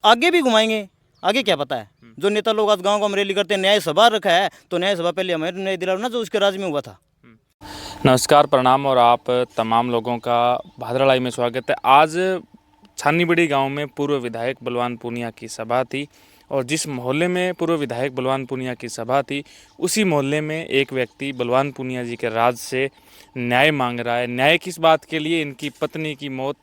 आगे भी घुमाएंगे, आगे क्या पता है। जो नेता लोग आज गाँव गाँव में रैली करते हैं, न्याय सभा रखा है तो न्याय सभा पहले हमें न्याय दिलाओ ना, जो उसके राज में हुआ था। नमस्कार, प्रणाम और आप तमाम लोगों का भादरालाई में स्वागत है। आज छानीबड़ी गांव में पूर्व विधायक बलवान पूनिया की सभा थी और जिस मोहल्ले में पूर्व विधायक बलवान पूनिया की सभा थी उसी मोहल्ले में एक व्यक्ति बलवान पूनिया जी के राज से न्याय मांग रहा है। न्याय किस बात के लिए? इनकी पत्नी की मौत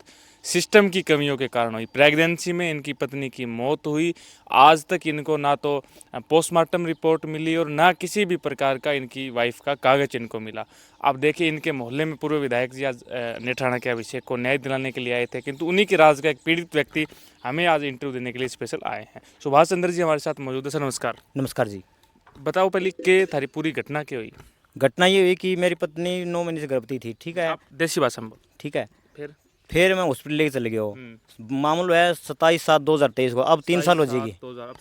सिस्टम की कमियों के कारण हुई। प्रेगनेंसी में इनकी पत्नी की मौत हुई। आज तक इनको ना तो पोस्टमार्टम रिपोर्ट मिली और ना किसी भी प्रकार का इनकी वाइफ का कागज इनको मिला। आप देखिए, इनके मोहल्ले में पूर्व विधायक जी आज नेठाणा के अभिषेक को न्याय दिलाने के लिए आए थे, किंतु उन्हीं के राज का एक पीड़ित व्यक्ति हमें आज इंटरव्यू देने के लिए स्पेशल आए हैं। सुभाष चंद्र जी हमारे साथ मौजूद है। सर नमस्कार। नमस्कार जी। बताओ पहले के थारी पूरी घटना क्या हुई? घटना ये हुई कि मेरी पत्नी 9 महीने से गर्भवती थी, ठीक है। आप देसी भाषा में बोलो। ठीक है। फिर फिर मैं हॉस्पिटल लेके चले गया हूँ। मामला है 27/7/2023 को, अब 3 साल हो जाएगी।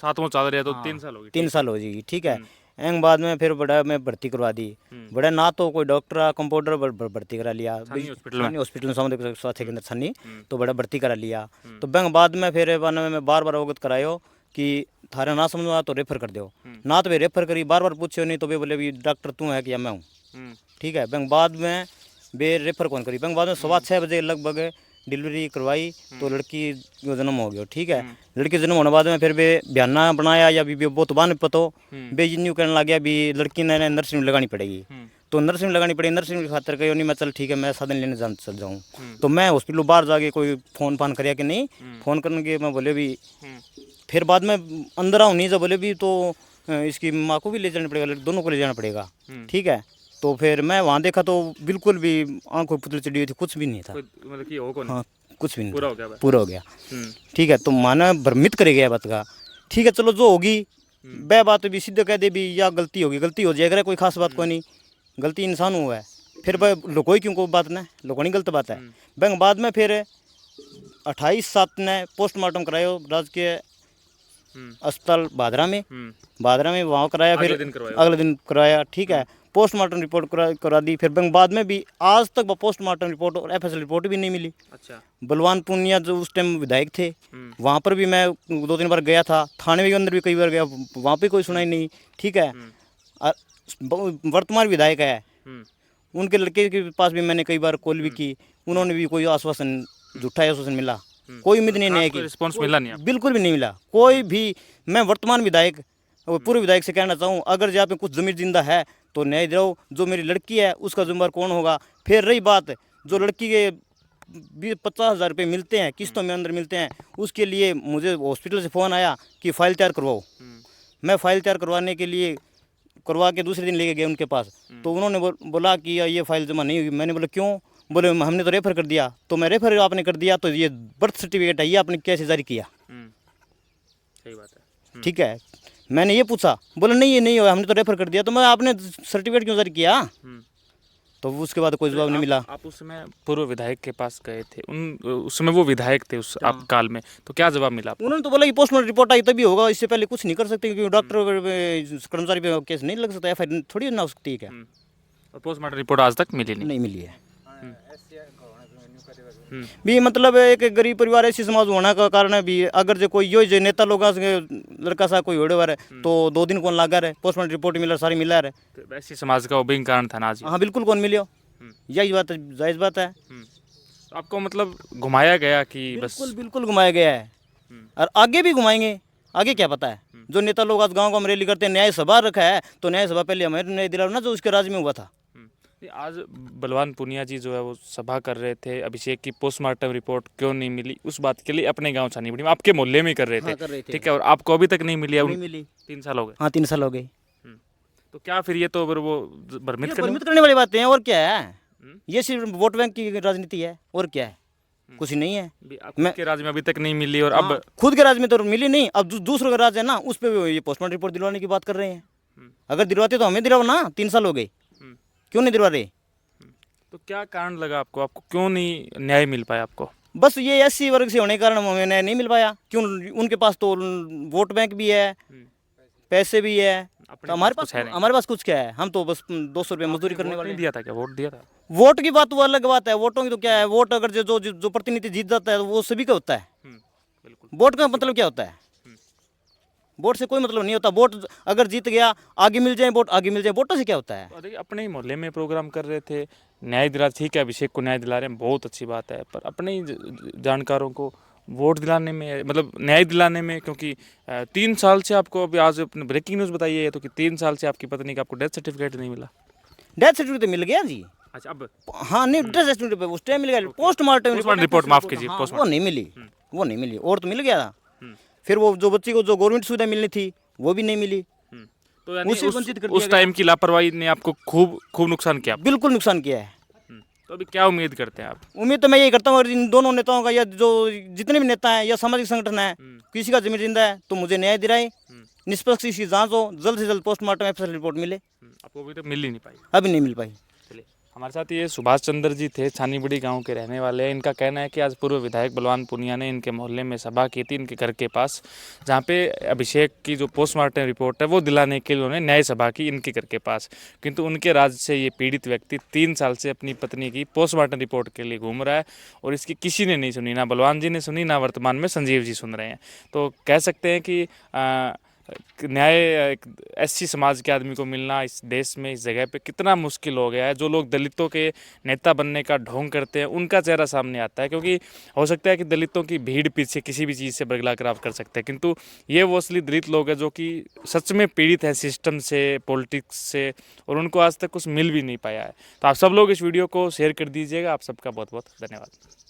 7वां चाल रहा है तो हाँ, 3 साल हो गए। 3 साल हो जाएगी, ठीक है। एंग बाद में फिर बड़ा मैं भर्ती करवा दी। बड़ा ना तो कोई डॉक्टर कंपाउंडर भर्ती करा लिया हॉस्पिटल में, सामुदायिक स्वास्थ्य केंद्र छन्नी, तो बड़ा भर्ती करा लिया। तो बैंक बाद में फिर मैं बार बार अवगत करायो कि थारे ना समझ में तो रेफर कर दो ना, तो वे रेफर करी, बार बार पूछे नहीं, तो वे बोले भी डॉक्टर तू है कि या मैं हूँ, ठीक है। बैंक बाद में वे रेफर कौन करी। बैंक बाद में 6:15 बजे लगभग डिलीवरी करवाई तो लड़की का जन्म हो गया, ठीक है। लड़की जन्म होने बाद में फिर वे बयाना बनाया या भी बहुत बान पतो बे यूँ करने लग गया भी लड़की ने नर्सिंग लगानी पड़ेगी। तो नर्सिंग लगानी पड़ी, नर्सिंग की खातर कही नहीं, मैं चल ठीक है मैं साधन लेने चल जाऊँ। तो मैं हॉस्पिटल बाहर जाके कोई फ़ोन फान कराया कि नहीं, फ़ोन करने के मैं बोले भी फिर बाद में अंदर आऊँ नहीं, जब बोले भी तो इसकी माँ को भी ले जाना पड़ेगा, दोनों को ले जाना पड़ेगा, ठीक है। तो फिर मैं वहाँ देखा तो बिल्कुल भी आंखों पुतली चढ़ी हुई थी, कुछ भी नहीं था, मतलब कि हो कौन? हाँ कुछ भी नहीं, पूरा हो गया। ठीक है। तो माना भ्रमित करे गया बात का, ठीक है चलो जो होगी वह बात भी सीधे कह दे भी या गलती होगी, गलती हो जाएगा, कोई खास बात कोई नहीं, गलती इंसान हुआ है। फिर कोई क्यों कोई बात ना लोगों गलत बात है। बैंक बाद में फिर 28/7 ने पोस्टमार्टम करायो राजकीय अस्पताल बादरा में वहाँ कराया। फिर अगले दिन कराया, ठीक है। पोस्टमार्टम रिपोर्ट करा दी। फिर बाद में भी आज तक पोस्टमार्टम रिपोर्ट और एफएसएल रिपोर्ट भी नहीं मिली। अच्छा। बलवान पूनिया जो उस टाइम विधायक थे, वहाँ पर भी मैं 2-3 बार गया था, थाने के अंदर भी कई बार गया, वहाँ पे कोई सुनाई नहीं, ठीक है। वर्तमान विधायक है, उनके लड़के के पास भी मैंने कई बार कॉल भी की, उन्होंने भी कोई आश्वासन, झूठा आश्वासन मिला, कोई उम्मीद नहीं है कि रिस्पांस मिला नहीं, बिल्कुल भी नहीं मिला कोई भी। मैं वर्तमान विधायक और पूर्व विधायक से कहना चाहूँ, अगर जहाँ पे कुछ जमीन जिंदा है तो न्याय दो। जो मेरी लड़की है उसका जिम्मेदार कौन होगा? फिर रही बात जो लड़की के 50,000 रुपये मिलते हैं, किस्तों में अंदर मिलते हैं, उसके लिए मुझे हॉस्पिटल से फ़ोन आया कि फ़ाइल तैयार करवाओ। मैं फ़ाइल तैयार करवाने के लिए करवा के दूसरे दिन लेके गए उनके पास, तो उन्होंने बोला कि ये फ़ाइल जमा नहीं हुई। मैंने बोला क्यों? बोले हमने तो रेफर कर दिया। तो मैं रेफर आपने कर दिया तो ये बर्थ सर्टिफिकेट है, ये आपने कैसे जारी किया? सही बात है, ठीक है। मैंने ये पूछा, बोले नहीं ये नहीं हुआ, हमने तो रेफर कर दिया। तो मैं आपने सर्टिफिकेट क्यों जारी किया? तो उसके बाद कोई जवाब नहीं मिला। आप उस समय पूर्व विधायक के पास गए थे, उस समय वो विधायक थे उस आप काल में, तो क्या जवाब मिला आपको? उन्होंने तो बोला कि पोस्टमार्टम रिपोर्ट आई तभी होगा, इससे पहले कुछ नहीं कर सकते, क्योंकि डॉक्टर कर्मचारी पे केस नहीं लग सकता, एफआईआर थोड़ी ना हो सकती है। और पोस्टमार्टम रिपोर्ट आज तक मिली नहीं मिली है भी। मतलब एक गरीब परिवार ऐसी समाज होने का कारण है भी, अगर जो कोई यो नेता लोग लड़का सा कोई होड़े वाले तो 2 दिन कौन लागा रहे, पोस्टमार्टम रिपोर्ट मिला सारी मिला रहे, तो ऐसी समाज का वो भी कारण था ना आज। हाँ बिल्कुल कौन मिलियो, यही बात है, जायज़ बात है। आपको मतलब घुमाया गया कि बिल्कुल बिल्कुल घुमाया गया है और आगे भी घुमाएंगे, आगे क्या पता है। जो नेता लोग आज गाँव गाँव में रैली करते हैं, न्याय सभा रखा है तो न्याय सभा पहले हमें न्याय दिलाओ ना, जो उसके राज में हुआ था। आज बलवान पूनिया जी जो है वो सभा कर रहे थे, अभिषेक की पोस्टमार्टम रिपोर्ट क्यों नहीं मिली उस बात के लिए अपने गांव छानीबड़ी में आपके मोहल्ले में कर रहे थे, हाँ, ठीक है। और आपको अभी तक नहीं मिली? नहीं मिली। 3 साल हो गए। हाँ 3 साल हो गए। तो क्या फिर ये तो वो भ्रमित करने वाली बातें हैं, और क्या है। ये सिर्फ वोट बैंक की राजनीति है, और क्या है, कुछ नहीं है। मैं के राज्य में अभी तक नहीं मिली और अब खुद के राज्य में तो मिली नहीं, अब दूसरों का राज्य है ना, उस पर ये पोस्टमार्टम रिपोर्ट दिलवाने की बात कर रहे हैं। अगर दिलवाते तो हमें दिलवाओ ना, 3 साल हो गए, क्यों नहीं दिलवा रहे? तो क्या कारण लगा आपको क्यों नहीं न्याय मिल पाया आपको? बस ये एससी वर्ग से होने के कारण हमें न्याय नहीं मिल पाया। क्यों? उनके पास तो वोट बैंक भी है, पैसे भी है, तो हमारे पास कुछ क्या है? हम तो बस 200 रुपये मजदूरी करने वाले। दिया था क्या? वोट दिया था? वोट की बात वो अलग बात है, वोटों की तो क्या है, वोट अगर जो प्रतिनिधि जीत जाता है तो वो सभी का होता है, बिल्कुल। वोट का मतलब क्या होता है? वोट से कोई मतलब नहीं होता। वोट अगर जीत गया, आगे मिल जाए वोट, आगे मिल जाए, वोटों से क्या होता है? तो देखिए अपने ही मोहल्ले में प्रोग्राम कर रहे थे, न्याय दिला, ठीक है अभिषेक को न्याय दिला रहे हैं, बहुत अच्छी बात है, पर अपने ही जानकारों को वोट दिलाने में, मतलब न्याय दिलाने में, क्योंकि 3 साल से आपको, अभी आज अपने ब्रेकिंग न्यूज़ बताइए है तो कि 3 साल से आपकी पत्नी का आपको डेथ सर्टिफिकेट नहीं मिला। डेथ सर्टिफिकेट तो मिल गया जी। अच्छा, अब हाँ, नहीं, डेथ सर्टिफिकेट उस टाइम मिल गया। पोस्टमार्टम रिपोर्ट माफ कीजिए, हाँ, पोस्टमार्टम वो नहीं मिली, वो नहीं मिली। और तो मिल गया था। हम्म। फिर वो जो बच्ची को जो गवर्नमेंट सुविधा मिलनी थी वो भी नहीं मिली। तो यानी उसे वंचित कर दिया उस टाइम की लापरवाही ने आपको खूब खूब नुकसान किया। बिल्कुल नुकसान किया है। तो अभी क्या उम्मीद करते हैं आप? उम्मीद तो मैं यही करता हूँ, अगर इन दोनों नेताओं का, या जो जितने भी नेता हैं या सामाजिक संगठन है, किसी का जमीन जिंदा है तो मुझे न्याय दिलाए, निष्पक्ष इसकी जांच हो, जल्द से जल्द पोस्टमार्टम एफएसएल रिपोर्ट मिले। आपको अभी तक मिल ही नहीं पाई। अभी नहीं मिल पाई। चलिए, हमारे साथ ये सुभाष चंद्र जी थे, छानीबड़ी गांव के रहने वाले हैं। इनका कहना है कि आज पूर्व विधायक बलवान पूनिया ने इनके मोहल्ले में सभा की थी, इनके घर के पास, जहां पे अभिषेक की जो पोस्टमार्टम रिपोर्ट है वो दिलाने के लिए उन्होंने न्याय सभा की इनके घर के पास। किंतु उनके राज्य से ये पीड़ित व्यक्ति 3 साल से अपनी पत्नी की पोस्टमार्टम रिपोर्ट के लिए घूम रहा है और इसकी किसी ने नहीं सुनी, ना बलवान जी ने सुनी, ना वर्तमान में संजीव जी सुन रहे हैं। तो कह सकते हैं कि न्याय एक एससी समाज के आदमी को मिलना इस देश में, इस जगह पे कितना मुश्किल हो गया है। जो लोग दलितों के नेता बनने का ढोंग करते हैं उनका चेहरा सामने आता है, क्योंकि हो सकता है कि दलितों की भीड़ पीछे किसी भी चीज़ से बरगला कर आप कर सकते हैं, किंतु ये वो असली दलित लोग हैं जो कि सच में पीड़ित हैं सिस्टम से, पॉलिटिक्स से, और उनको आज तक कुछ मिल भी नहीं पाया है। तो आप सब लोग इस वीडियो को शेयर कर दीजिएगा। आप सबका बहुत बहुत धन्यवाद।